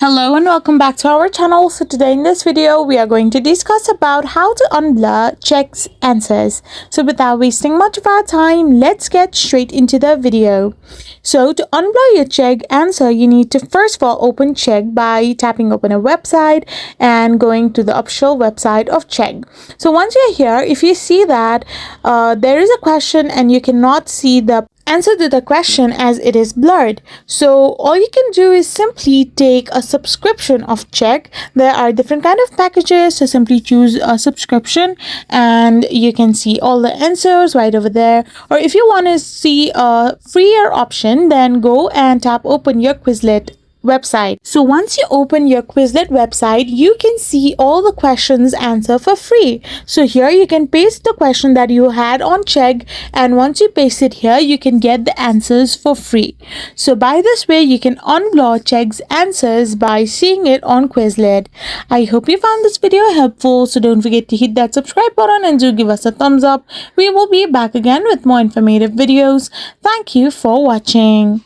Hello and welcome back to our channel. So today in this video we are going to discuss about how to unblur Chegg's answers. So without wasting much of our time, let's get straight into the video. So to unblur your Chegg answer, you need to first of all open Chegg by tapping open a website and going to the official website of Chegg. So once you're here, if you see that there is a question and you cannot see the answer to the question as it is blurred, so all you can do is simply take a subscription of Chegg. There are different kind of packages, so simply choose a subscription and you can see all the answers right over there. Or if you want to see a freer option, then go and tap open your Quizlet website. So once you open your Quizlet website, you can see all the questions answer for free. So here you can paste the question that you had on Chegg, and once you paste it here, you can get the answers for free. So by this way, you can unblur Chegg's answers by seeing it on Quizlet. I hope you found this video helpful, so don't forget to hit that subscribe button and do give us a thumbs up. We will be back again with more informative videos. Thank you for watching.